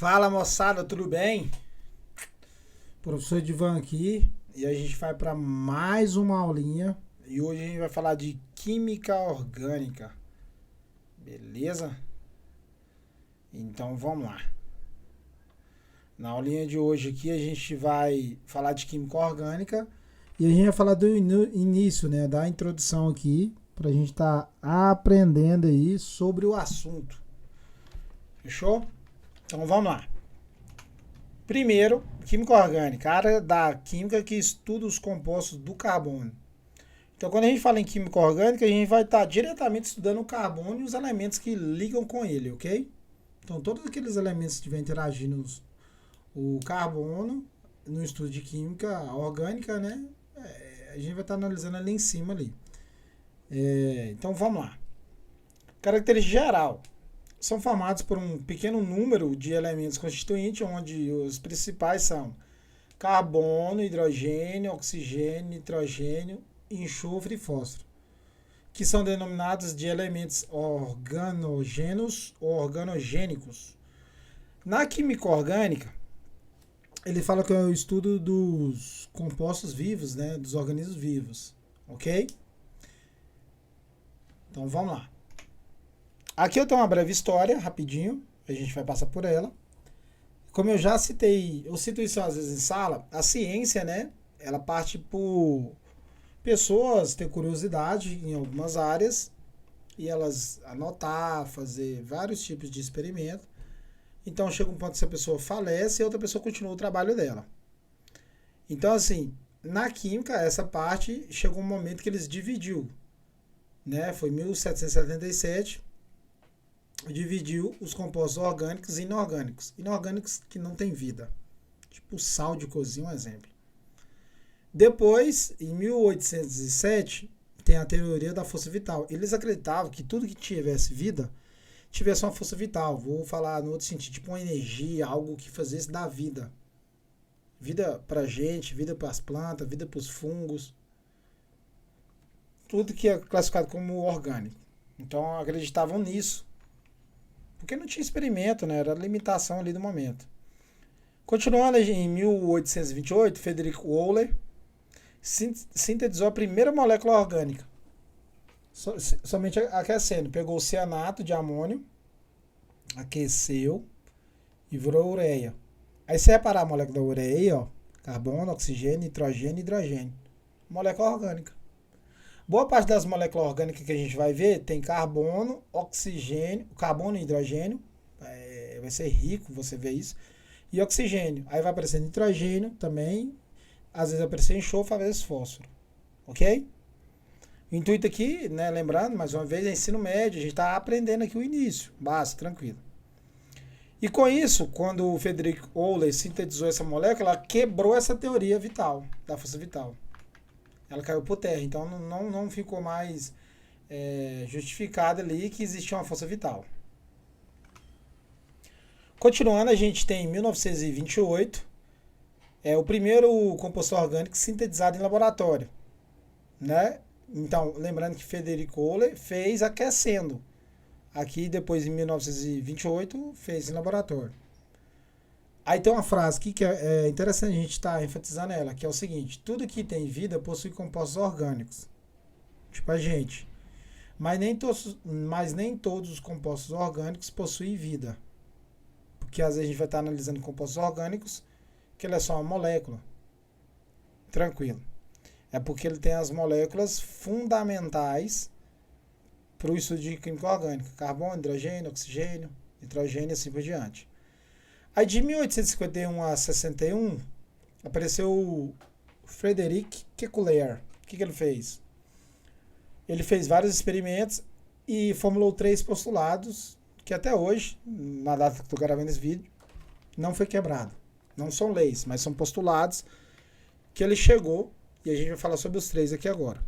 Fala moçada, tudo bem? Professor Edivan aqui e a gente vai para mais uma aulinha e hoje a gente vai falar de química orgânica, beleza? Então vamos lá. Na aulinha de hoje aqui a gente vai falar de química orgânica e a gente vai falar do início, né, da introdução aqui para a gente estar aprendendo aí sobre o assunto. Fechou? Então vamos lá. Primeiro, química orgânica, a área da química que estuda os compostos do carbono. Então, quando a gente fala em química orgânica, a gente vai estar diretamente estudando o carbono e os elementos que ligam com ele, ok? Então, todos aqueles elementos que estiverem interagindo o carbono no estudo de química orgânica, né? A gente vai estar analisando ali em cima ali. Então, vamos lá. Característica geral. São formados por um pequeno número de elementos constituintes, onde os principais são carbono, hidrogênio, oxigênio, nitrogênio, enxofre e fósforo, que são denominados de elementos organogêneos ou organogênicos. Na química orgânica, ele fala que é o estudo dos compostos vivos, né, dos organismos vivos, ok? Então vamos lá. Aqui eu tenho uma breve história, rapidinho, a gente vai passar por ela. Como eu já citei, eu cito isso às vezes em sala, a ciência, né, ela parte por pessoas ter curiosidade em algumas áreas e elas anotar, fazer vários tipos de experimento. Então chega um ponto que a pessoa falece e a outra pessoa continua o trabalho dela. Então assim, na química, essa parte chegou um momento que eles dividiu, né, foi em 1777, dividiu os compostos orgânicos e inorgânicos. Inorgânicos que não têm vida. Tipo sal de cozinha, um exemplo. Depois, em 1807, tem a teoria da força vital. Eles acreditavam que tudo que tivesse vida tivesse uma força vital. Vou falar no outro sentido, tipo uma energia, algo que fazesse dar vida. Vida pra gente, vida para as plantas, vida para os fungos. Tudo que é classificado como orgânico. Então acreditavam nisso. Porque não tinha experimento, né? Era a limitação ali do momento. Continuando em 1828, Frederick Wöhler sintetizou a primeira molécula orgânica. Somente aquecendo. Pegou o cianato de amônio, aqueceu e virou ureia. Aí você reparar a molécula da ureia aí, ó. Carbono, oxigênio, nitrogênio e hidrogênio. Molécula orgânica. Boa parte das moléculas orgânicas que a gente vai ver tem carbono, oxigênio, carbono e hidrogênio. Vai ser rico você ver isso. E oxigênio. Aí vai aparecer nitrogênio também. Às vezes vai aparecer enxofre, às vezes fósforo. Ok? O intuito aqui, né, lembrando, mais uma vez, é ensino médio. A gente está aprendendo aqui o início. Basta, tranquilo. E com isso, quando o Frederick Wöhler sintetizou essa molécula, ela quebrou essa teoria vital, da força vital. Ela caiu por terra, então não ficou mais justificado ali que existia uma força vital. Continuando, a gente tem em 1928 o primeiro composto orgânico sintetizado em laboratório, né? Então, lembrando que Frederico Wöhler fez aquecendo. Aqui, depois, em 1928, fez em laboratório. Aí tem uma frase aqui que é interessante a gente estar enfatizando ela, que é o seguinte: tudo que tem vida possui compostos orgânicos. Tipo a gente. Mas nem todos os compostos orgânicos possuem vida. Porque às vezes a gente vai estar analisando compostos orgânicos, que ele é só uma molécula. Tranquilo. É porque ele tem as moléculas fundamentais para o estudo de química orgânica. Carbono, hidrogênio, oxigênio, nitrogênio e assim por diante. Aí de 1851 a 61 apareceu o Frederic Kekuler. O que ele fez? Ele fez vários experimentos e formulou 3 postulados que até hoje, na data que estou gravando esse vídeo, não foi quebrado. Não são leis, mas são postulados que ele chegou, e a gente vai falar sobre os 3 aqui agora.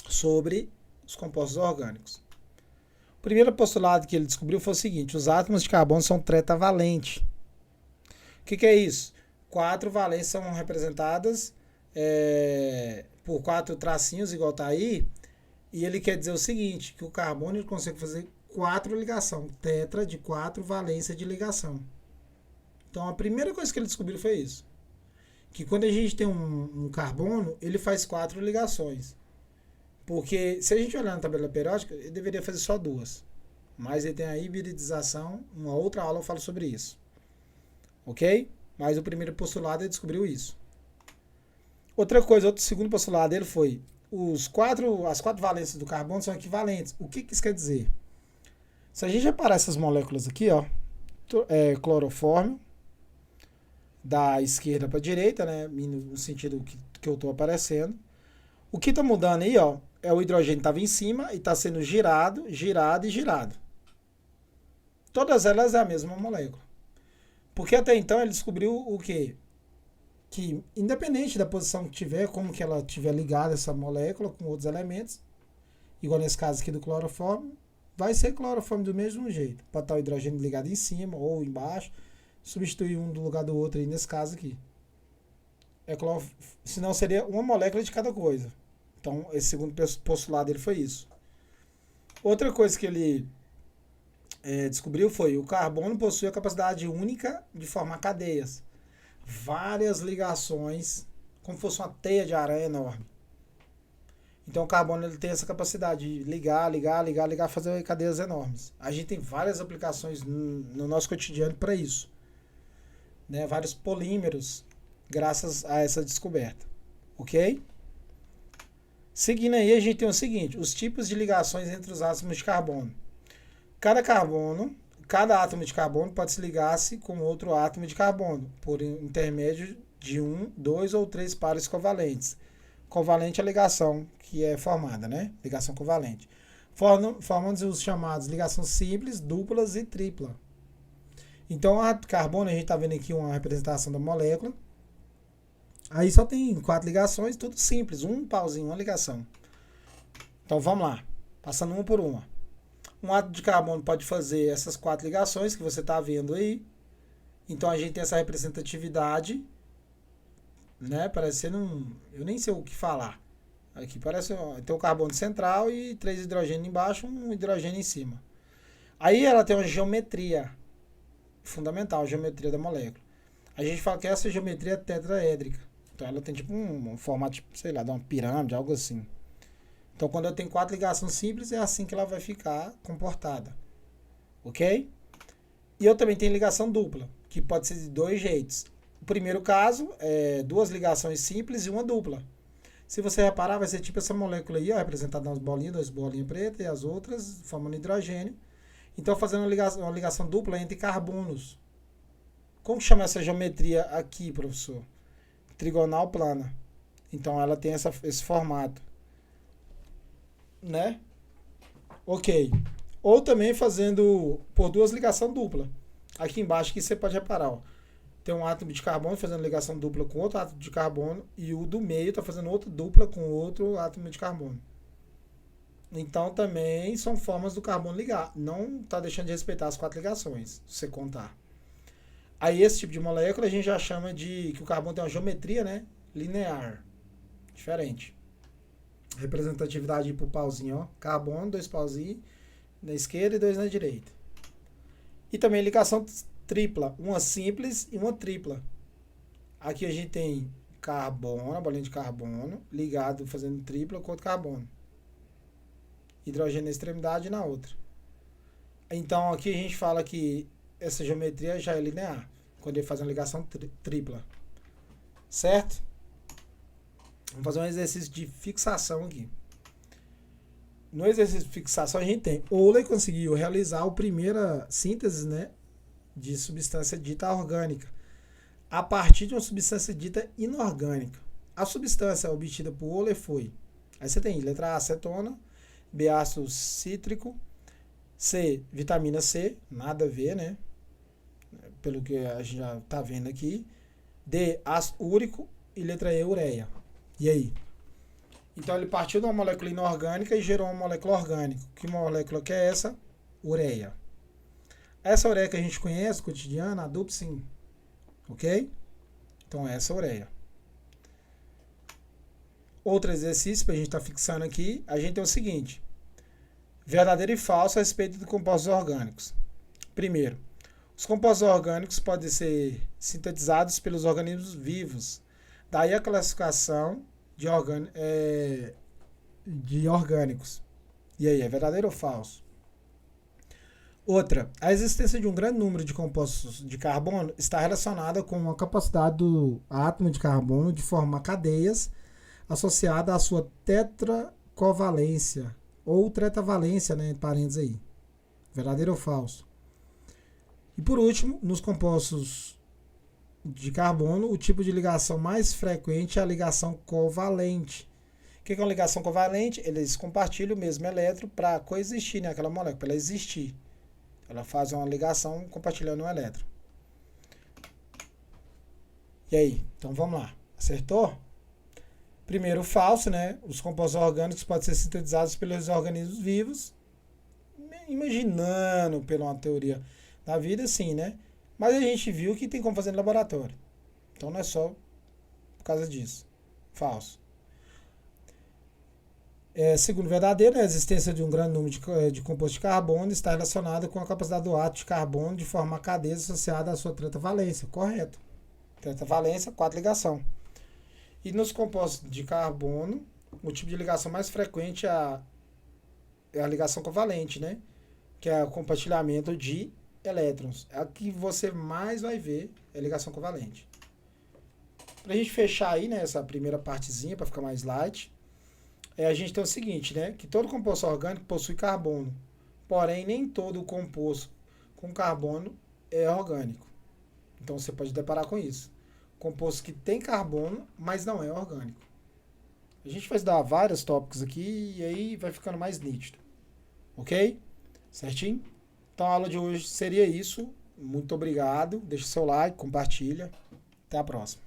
Sobre os compostos orgânicos. O primeiro postulado que ele descobriu foi o seguinte: os átomos de carbono são tetravalentes. O que é isso? 4 valências são representadas por 4 tracinhos, igual tá aí, e ele quer dizer o seguinte, que o carbono ele consegue fazer 4 ligações, tetra de 4 valências de ligação. Então a primeira coisa que ele descobriu foi isso. Que quando a gente tem um carbono, ele faz 4 ligações. Porque se a gente olhar na tabela periódica, ele deveria fazer só 2. Mas ele tem a hibridização, uma outra aula eu falo sobre isso. Ok? Mas o primeiro postulado ele descobriu isso. Outra coisa, outro segundo postulado dele foi as 4 valências do carbono são equivalentes. O que isso quer dizer? Se a gente reparar essas moléculas aqui, ó, clorofórmio, da esquerda para a direita, né, no sentido que eu estou aparecendo. O que está mudando aí, ó, é o hidrogênio estava em cima e está sendo girado, girado e girado. Todas elas é a mesma molécula. Porque até então ele descobriu o quê? Que independente da posição que tiver, como que ela tiver ligada essa molécula com outros elementos, igual nesse caso aqui do clorofórmio, vai ser clorofórmio do mesmo jeito. Pode estar o hidrogênio ligado em cima ou embaixo, substituir um do lugar do outro aí nesse caso aqui. Senão seria uma molécula de cada coisa. Então, esse segundo postulado dele foi isso. Outra coisa que ele descobriu foi o carbono possui a capacidade única de formar cadeias. Várias ligações, como se fosse uma teia de aranha enorme. Então o carbono ele tem essa capacidade de ligar, fazer cadeias enormes. A gente tem várias aplicações no nosso cotidiano para isso. Né? Vários polímeros, graças a essa descoberta. Ok? Seguindo aí, a gente tem o seguinte, os tipos de ligações entre os átomos de carbono. Cada átomo de carbono pode se ligar-se com outro átomo de carbono, por intermédio de 1, 2 ou 3 pares covalentes. Covalente é a ligação que é formada, né? Ligação covalente. Formando os chamados ligações simples, duplas e tripla. Então, a carbono, a gente está vendo aqui uma representação da molécula. Aí só tem 4 ligações, tudo simples, um pauzinho, uma ligação. Então, vamos lá, passando uma por uma. Um átomo de carbono pode fazer essas 4 ligações que você está vendo aí. Então, a gente tem essa representatividade, né, parecendo eu nem sei o que falar. Aqui parece, tem o carbono central e 3 hidrogênios embaixo, um hidrogênio em cima. Aí ela tem uma geometria fundamental, a geometria da molécula. A gente fala que essa geometria é tetraédrica. Então ela tem tipo um formato, tipo, sei lá, de uma pirâmide, algo assim. Então quando eu tenho 4 ligações simples, é assim que ela vai ficar comportada. Ok? E eu também tenho ligação dupla, que pode ser de 2 jeitos. O primeiro caso é 2 ligações simples e uma dupla. Se você reparar, vai ser tipo essa molécula aí, ó, representada nas bolinhas, 2 bolinhas pretas e as outras formando hidrogênio. Então fazendo uma ligação dupla entre carbonos. Como que chama essa geometria aqui, professor? Trigonal plana. Então ela tem esse formato. Né? Ok. Ou também fazendo por 2 ligações dupla. Aqui embaixo que você pode reparar, ó. Tem um átomo de carbono fazendo ligação dupla com outro átomo de carbono e o do meio está fazendo outra dupla com outro átomo de carbono. Então também são formas do carbono ligar. Não está deixando de respeitar as 4 ligações, se você contar. Aí esse tipo de molécula a gente já chama de que o carbono tem uma geometria, né, linear. Diferente. Representatividade por pauzinho, ó. Carbono, 2 pauzinhos na esquerda e 2 na direita. E também ligação tripla, uma simples e uma tripla. Aqui a gente tem carbono, a bolinha de carbono, ligado fazendo tripla com outro carbono. Hidrogênio na extremidade e na outra. Então aqui a gente fala que essa geometria já é linear, quando ele faz uma ligação tripla. Certo? Vamos fazer um exercício de fixação aqui. No exercício de fixação a gente tem, Euler conseguiu realizar a primeira síntese, né, de substância dita orgânica, a partir de uma substância dita inorgânica. A substância obtida por Euler foi, aí você tem letra A, acetona, B, ácido cítrico, C, vitamina C, nada a ver, né, pelo que a gente já está vendo aqui, D, ácido úrico e letra E, ureia. E aí? Então ele partiu de uma molécula inorgânica e gerou uma molécula orgânica. Que molécula que é essa? Ureia. Essa ureia que a gente conhece, cotidiana, adubo sim. Ok? Então essa é a ureia. Outro exercício para a gente estar fixando aqui, a gente tem o seguinte. Verdadeiro e falso a respeito de compostos orgânicos. Primeiro, Os compostos orgânicos podem ser sintetizados pelos organismos vivos. Daí a classificação de orgânicos. E aí, é verdadeiro ou falso? Outra, a existência de um grande número de compostos de carbono está relacionada com a capacidade do átomo de carbono de formar cadeias associada à sua tetracovalência ou tetravalência, né, entre parênteses aí. Verdadeiro ou falso? E por último, nos compostos de carbono, o tipo de ligação mais frequente é a ligação covalente. O que é uma ligação covalente? Eles compartilham o mesmo elétron para coexistir naquela molécula, para ela existir. Ela faz uma ligação compartilhando um elétron. E aí? Então vamos lá. Acertou? Primeiro, falso, né? Os compostos orgânicos podem ser sintetizados pelos organismos vivos. Imaginando pela uma teoria da vida, sim, né? Mas a gente viu que tem como fazer no laboratório. Então não é só por causa disso. Falso. Segundo verdadeiro, a existência de um grande número de compostos de carbono está relacionada com a capacidade do átomo de carbono de formar cadeias associadas à sua tetravalência. Correto. Tetravalência, 4 ligação. E nos compostos de carbono, o tipo de ligação mais frequente é a ligação covalente, né? Que é o compartilhamento de elétrons. É a que você mais vai ver, é a ligação covalente. Para a gente fechar aí, né, essa primeira partezinha, para ficar mais light, a gente tem o seguinte, né? Que todo composto orgânico possui carbono. Porém, nem todo composto com carbono é orgânico. Então, você pode deparar com isso. Composto que tem carbono, mas não é orgânico. A gente vai estudar vários tópicos aqui e aí vai ficando mais nítido. Ok? Certinho? Então, a aula de hoje seria isso. Muito obrigado. Deixa seu like, compartilha. Até a próxima.